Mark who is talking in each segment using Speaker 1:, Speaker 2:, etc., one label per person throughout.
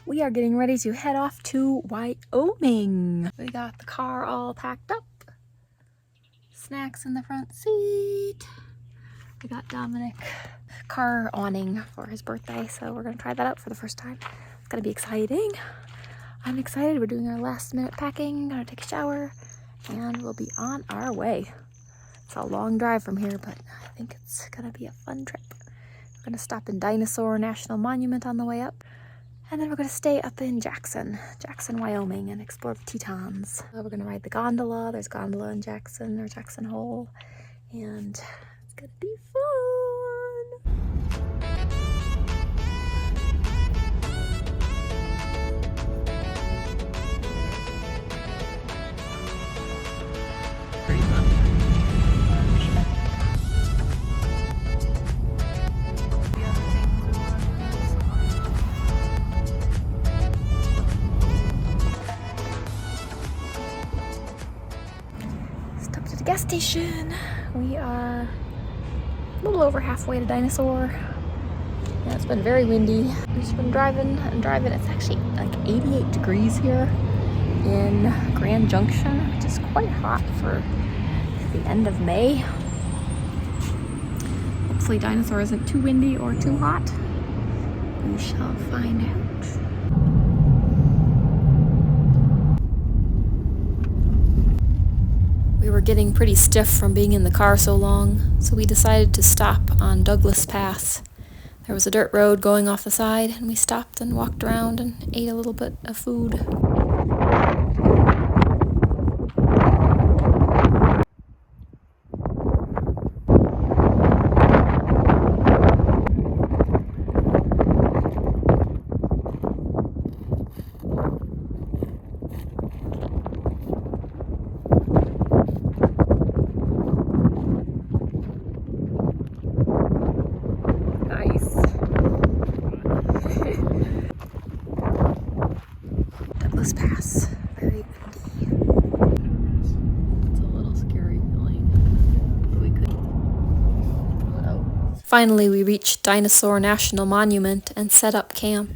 Speaker 1: we are getting ready to head off to Wyoming. We got the car all packed up. Snacks in the front seat. We got Dominic car awning for his birthday, so we're gonna try that out for the first time. It's gonna be exciting. I'm excited. We're doing our last minute packing, gonna take a shower, and we'll be on our way. It's a long drive from here, but I think it's gonna be a fun trip. We're gonna stop in Dinosaur National Monument on the way up, and then we're gonna stay up in Jackson, Wyoming, and explore the Tetons. We're gonna ride the gondola. There's gondola in Jackson, or Jackson Hole, and it's gonna be fun. Gas station. We are a little over halfway to Dinosaur. Yeah, it's been very windy. We've just been driving and driving. It's actually like 88 degrees here in Grand Junction, which is quite hot for the end of May. Hopefully Dinosaur isn't too windy or too hot. We shall find out. We were getting pretty stiff from being in the car so long, so we decided to stop on Douglas Pass. There was a dirt road going off the side, and we stopped and walked around and ate a little bit of food. Pass. Very windy. It's a little scary feeling. But we could pull it out. Finally, we reached Dinosaur National Monument and set up camp.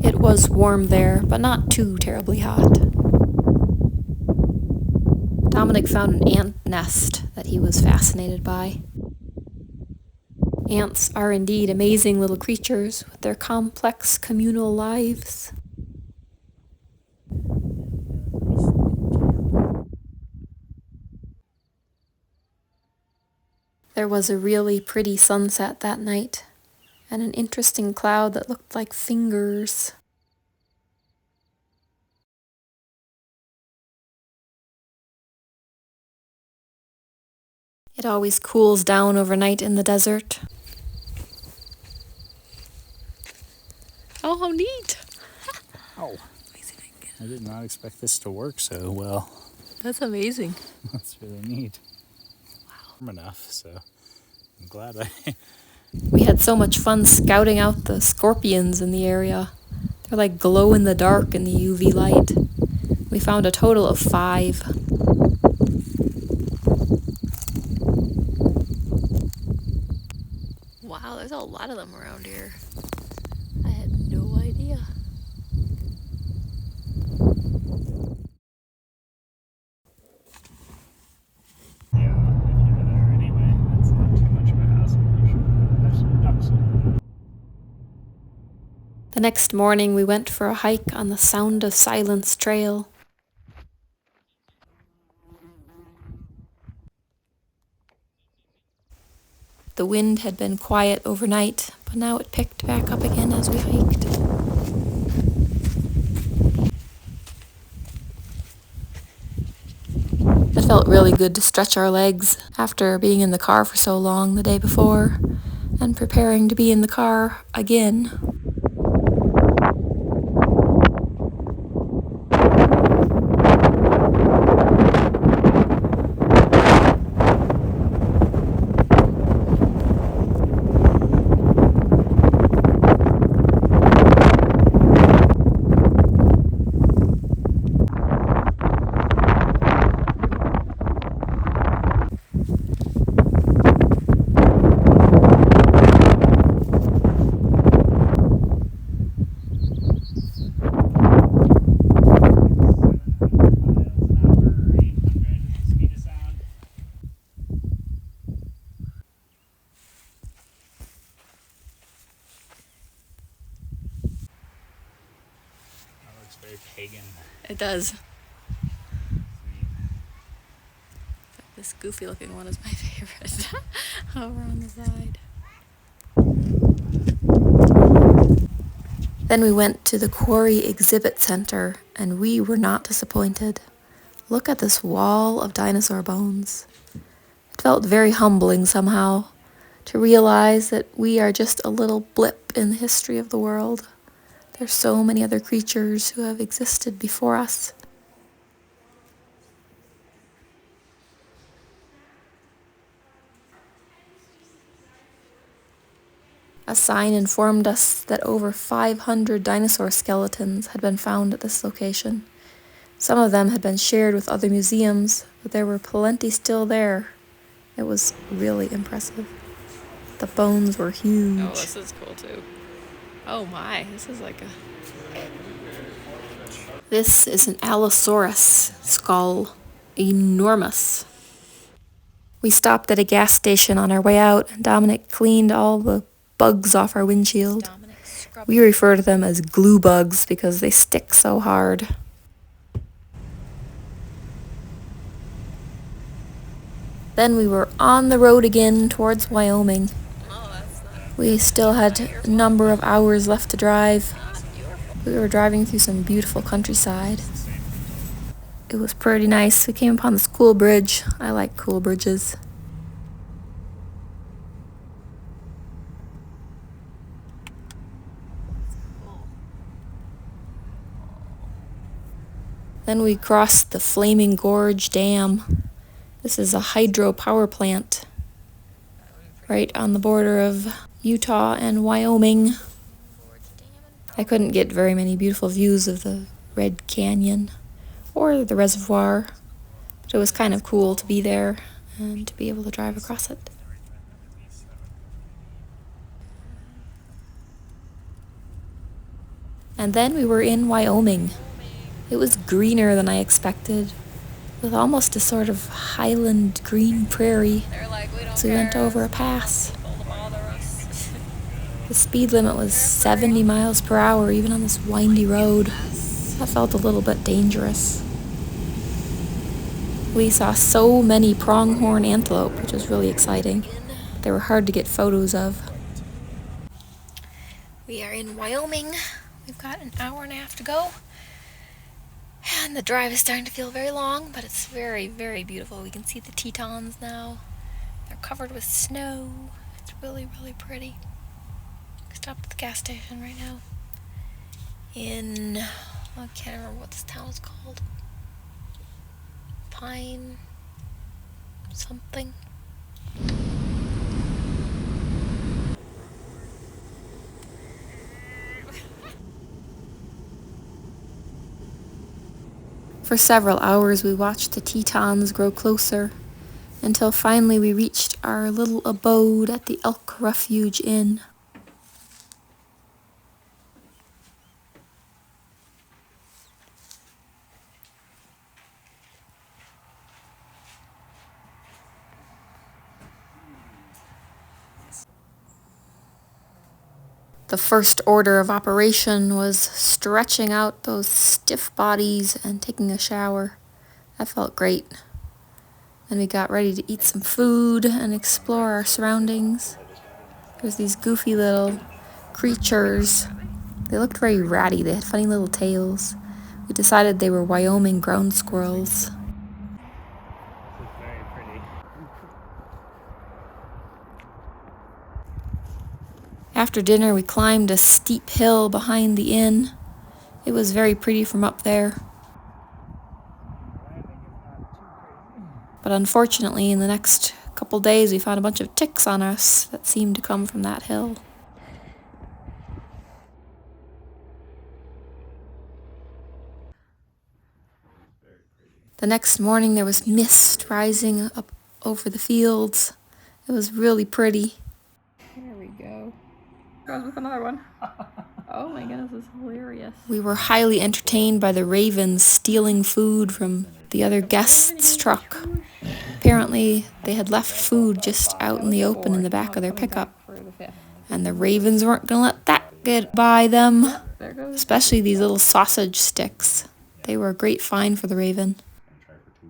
Speaker 1: It was warm there, but not too terribly hot. Dominic found an ant nest that he was fascinated by. Ants are indeed amazing little creatures with their complex communal lives. There was a really pretty sunset that night, and an interesting cloud that looked like fingers. It always cools down overnight in the desert. Oh, how neat!
Speaker 2: Oh, I did not expect this to work so well.
Speaker 1: That's amazing.
Speaker 2: That's really neat. Warm enough, so I'm glad
Speaker 1: We had so much fun scouting out the scorpions in the area. They're like glow in the dark in the UV light. We found a total of 5. Wow, there's a lot of them around here. I had no idea. The next morning, we went for a hike on the Sound of Silence trail. The wind had been quiet overnight, but now it picked back up again as we hiked. It felt really good to stretch our legs after being in the car for so long the day before and preparing to be in the car again.
Speaker 2: very pagan.
Speaker 1: It does. This goofy looking one is my favorite. Over on the side. Then we went to the Quarry exhibit center and we were not disappointed. Look at this wall of dinosaur bones. It felt very humbling somehow to realize that we are just a little blip in the history of the world. There's so many other creatures who have existed before us. A sign informed us that over 500 dinosaur skeletons had been found at this location. Some of them had been shared with other museums, but there were plenty still there. It was really impressive. The bones were huge. Oh, this is cool too. Oh my, this is like a... This is an Allosaurus skull. Enormous. We stopped at a gas station on our way out, and Dominic cleaned all the bugs off our windshield. We refer to them as glue bugs because they stick so hard. Then we were on the road again towards Wyoming. We still had a number of hours left to drive. We were driving through some beautiful countryside. It was pretty nice. We came upon this cool bridge. I like cool bridges. Then we crossed the Flaming Gorge Dam. This is a hydropower plant right on the border of Utah and Wyoming. I couldn't get very many beautiful views of the Red Canyon or the reservoir, but it was kind of cool to be there and to be able to drive across it. And then we were in Wyoming. It was greener than I expected, with almost a sort of highland green prairie. So we went over a pass. The speed limit was 70 miles per hour, even on this windy road. That felt a little bit dangerous. We saw so many pronghorn antelope, which was really exciting. They were hard to get photos of. We are in Wyoming. We've got an hour and a half to go. And the drive is starting to feel very long, but it's very, very beautiful. We can see the Tetons now. They're covered with snow. It's really, really pretty. We stopped at the gas station right now. I can't remember what this town is called. Pine something. For several hours we watched the Tetons grow closer, until finally we reached our little abode at the Elk Refuge Inn. The first order of operation was stretching out those stiff bodies and taking a shower. That felt great. Then we got ready to eat some food and explore our surroundings. There's these goofy little creatures. They looked very ratty. They had funny little tails. We decided they were Wyoming ground squirrels. After dinner, we climbed a steep hill behind the inn. It was very pretty from up there. But unfortunately, in the next couple days, we found a bunch of ticks on us that seemed to come from that hill. The next morning, there was mist rising up over the fields. It was really pretty. There we go. Goes with another one. Oh my goodness, this is hilarious. We were highly entertained by the ravens stealing food from the other guests' truck. Apparently, they had left food just out in the open in the back of their pickup. And the ravens weren't going to let that get by them. especially these little sausage sticks. They were a great find for the raven.
Speaker 2: Try for 2.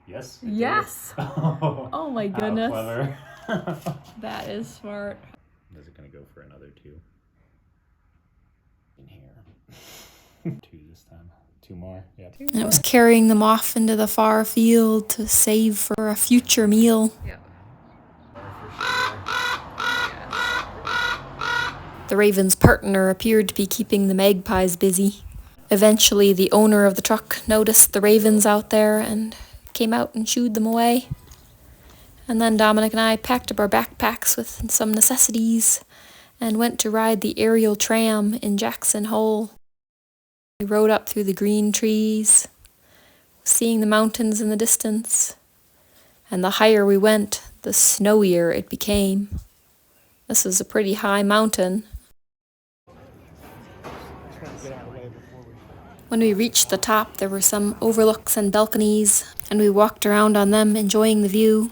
Speaker 2: Yes.
Speaker 1: Yes! Oh my goodness.
Speaker 2: How clever.
Speaker 1: That is smart.
Speaker 2: Is it gonna go for another 2? In here. 2 this time. 2 more. Yep.
Speaker 1: And it was carrying them off into the far field to save for a future meal.
Speaker 2: Yeah.
Speaker 1: The raven's partner appeared to be keeping the magpies busy. Eventually, the owner of the truck noticed the ravens out there and came out and shooed them away. And then Dominic and I packed up our backpacks with some necessities and went to ride the aerial tram in Jackson Hole. We rode up through the green trees, seeing the mountains in the distance. And the higher we went, the snowier it became. This was a pretty high mountain. When we reached the top, there were some overlooks and balconies, and we walked around on them, enjoying the view.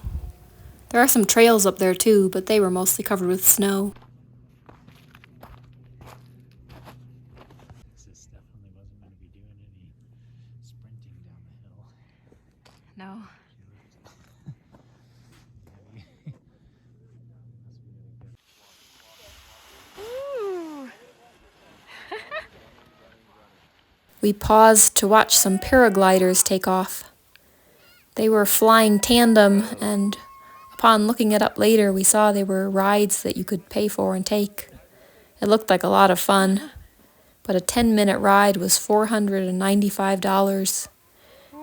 Speaker 1: There are some trails up there too, but they were mostly covered with snow.
Speaker 2: This definitely wasn't going to be doing any sprinting down the hill.
Speaker 1: No. We paused to watch some paragliders take off. They were flying tandem, and upon looking it up later, we saw they were rides that you could pay for and take. It looked like a lot of fun, but a 10-minute ride was $495,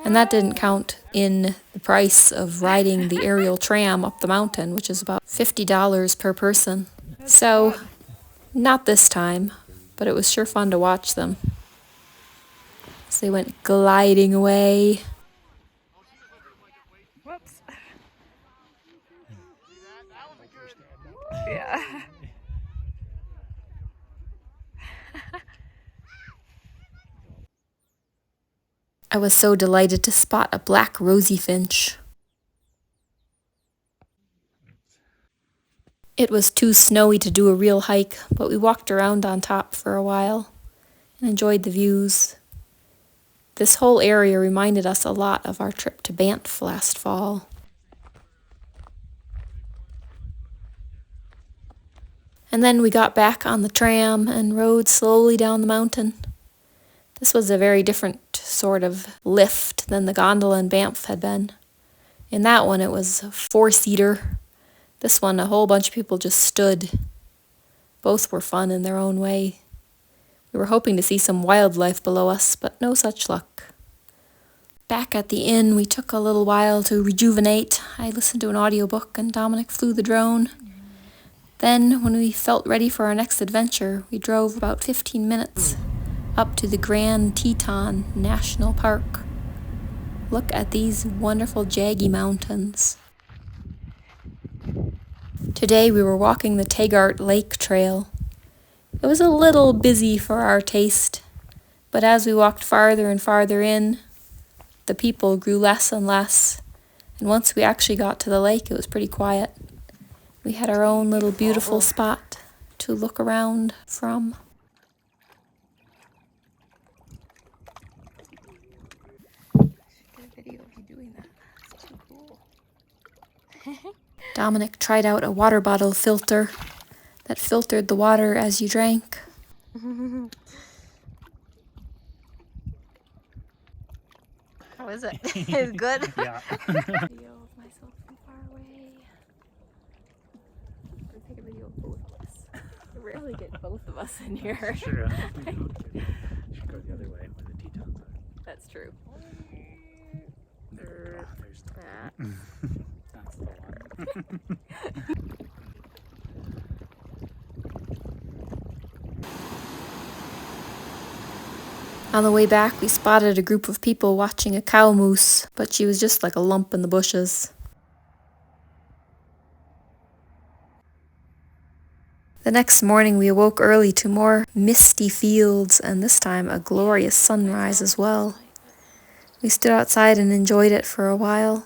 Speaker 1: and that didn't count in the price of riding the aerial tram up the mountain, which is about $50 per person. So, not this time, but it was sure fun to watch them. As they went gliding away.
Speaker 3: Whoops. Yeah.
Speaker 1: I was so delighted to spot a black rosy finch. It was too snowy to do a real hike, but we walked around on top for a while and enjoyed the views. This whole area reminded us a lot of our trip to Banff last fall. And then we got back on the tram and rode slowly down the mountain. This was a very different sort of lift than the gondola in Banff had been. In that one, it was a 4-seater. This one, a whole bunch of people just stood. Both were fun in their own way. We were hoping to see some wildlife below us, but no such luck. Back at the inn, we took a little while to rejuvenate. I listened to an audiobook and Dominic flew the drone. Then, when we felt ready for our next adventure, we drove about 15 minutes up to the Grand Teton National Park. Look at these wonderful jaggy mountains. Today we were walking the Taggart Lake Trail. It was a little busy for our taste, but as we walked farther and farther in, the people grew less and less, and once we actually got to the lake, it was pretty quiet. We had our own little beautiful spot to look around from.
Speaker 3: Get a video of you doing that. That's too cool.
Speaker 1: Dominic tried out a water bottle filter that filtered the water as you drank.
Speaker 3: How is it? It's good.
Speaker 2: Yeah.
Speaker 3: Video of myself from far away. I'm gonna take a video of both of us. I rarely get both of us in here.
Speaker 2: Sure. Should go the other way where the Tetons are.
Speaker 3: That's true.
Speaker 2: There's
Speaker 3: That.
Speaker 2: that's the one.
Speaker 1: On the way back, we spotted a group of people watching a cow moose, but she was just like a lump in the bushes. The next morning, we awoke early to more misty fields, and this time a glorious sunrise as well. We stood outside and enjoyed it for a while.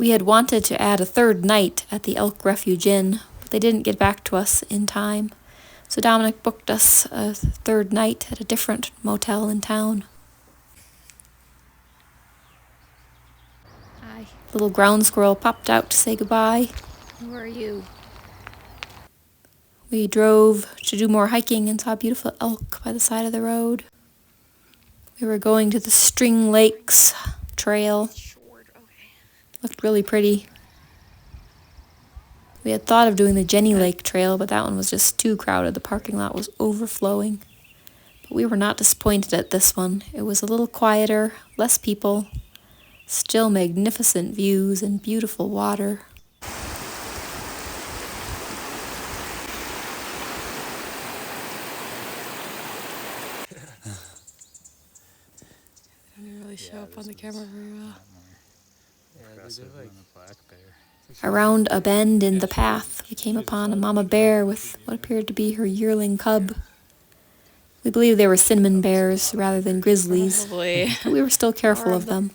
Speaker 1: We had wanted to add a third night at the Elk Refuge Inn, but they didn't get back to us in time. So Dominic booked us a third night at a different motel in town.
Speaker 3: Hi.
Speaker 1: Little ground squirrel popped out to say goodbye.
Speaker 3: Who are you?
Speaker 1: We drove to do more hiking and saw beautiful elk by the side of the road. We were going to the String Lakes trail.
Speaker 3: Short. Okay.
Speaker 1: Looked really pretty. We had thought of doing the Jenny Lake trail, but that one was just too crowded. The parking lot was overflowing. But we were not disappointed at this one. It was a little quieter, less people, still magnificent views and beautiful water.
Speaker 3: I didn't really show up on the camera very well.
Speaker 1: Around a bend in the path, we came upon a mama bear with what appeared to be her yearling cub. We believe they were cinnamon bears rather than grizzlies,
Speaker 3: Probably.
Speaker 1: but we were still careful of them.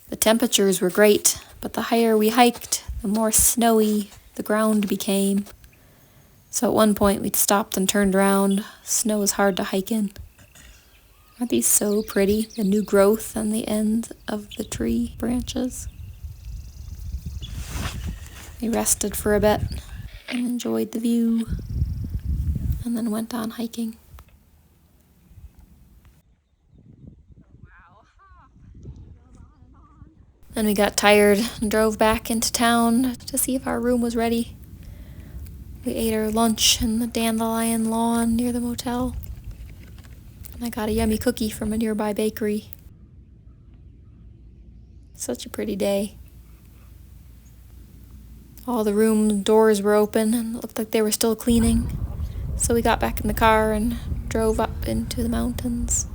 Speaker 1: The temperatures were great, but the higher we hiked, the more snowy the ground became. So at one point we stopped and turned around. Snow was hard to hike in. Aren't these so pretty? The new growth on the end of the tree branches. We rested for a bit and enjoyed the view, and then went on hiking. Then we got tired and drove back into town to see if our room was ready. We ate our lunch in the dandelion lawn near the motel. And I got a yummy cookie from a nearby bakery. Such a pretty day. All the room doors were open and it looked like they were still cleaning. So we got back in the car and drove up into the mountains.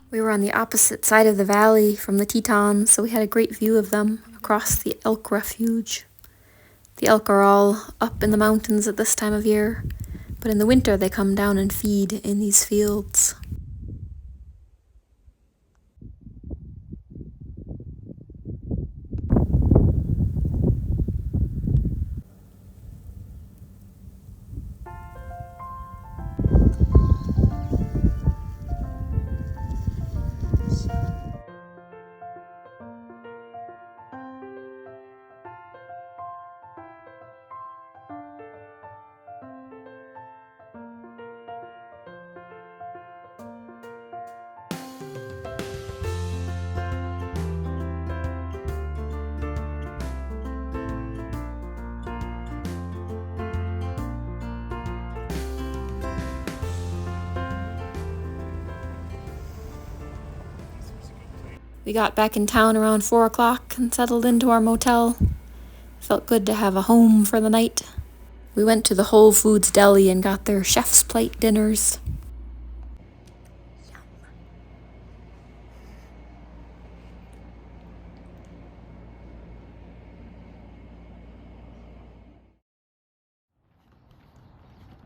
Speaker 1: We were on the opposite side of the valley from the Tetons, so we had a great view of them across the elk refuge. The elk are all up in the mountains at this time of year, but in the winter they come down and feed in these fields. We got back in town around 4 o'clock and settled into our motel. Felt good to have a home for the night. We went to the Whole Foods deli and got their chef's plate dinners.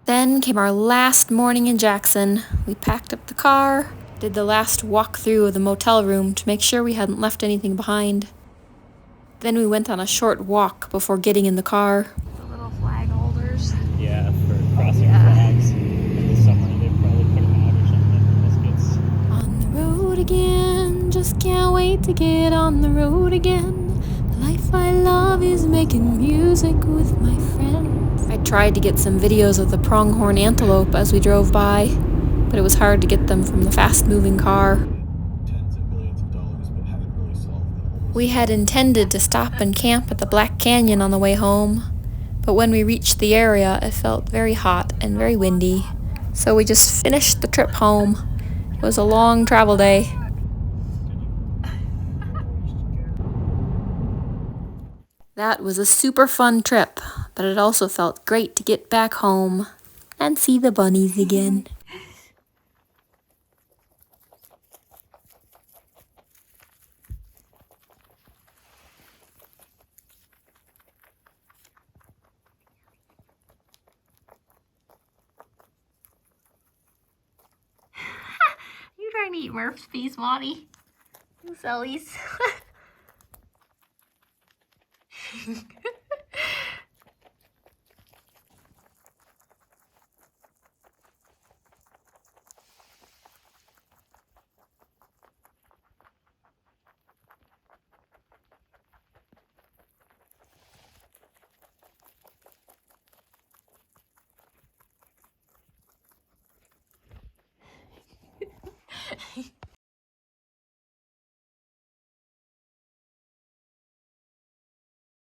Speaker 1: Then came our last morning in Jackson. We packed up the car, did the last walk through of the motel room to make sure we hadn't left anything behind. Then we went on a short walk before getting in the car.
Speaker 3: The little flag holders.
Speaker 2: Yeah, for crossing flags. In the summer, they probably put them out or something. Biscuits.
Speaker 1: On the road again, just can't wait to get on the road again. The life I love is making music with my friends. I tried to get some videos of the pronghorn antelope as we drove by, but it was hard to get them from the fast-moving car. We had intended to stop and camp at the Black Canyon on the way home, but when we reached the area, it felt very hot and very windy, so we just finished the trip home. It was a long travel day. That was a super fun trip, but it also felt great to get back home and see the bunnies again.
Speaker 3: You trying
Speaker 1: time eat Murph's Peas, Mommy. Sellies.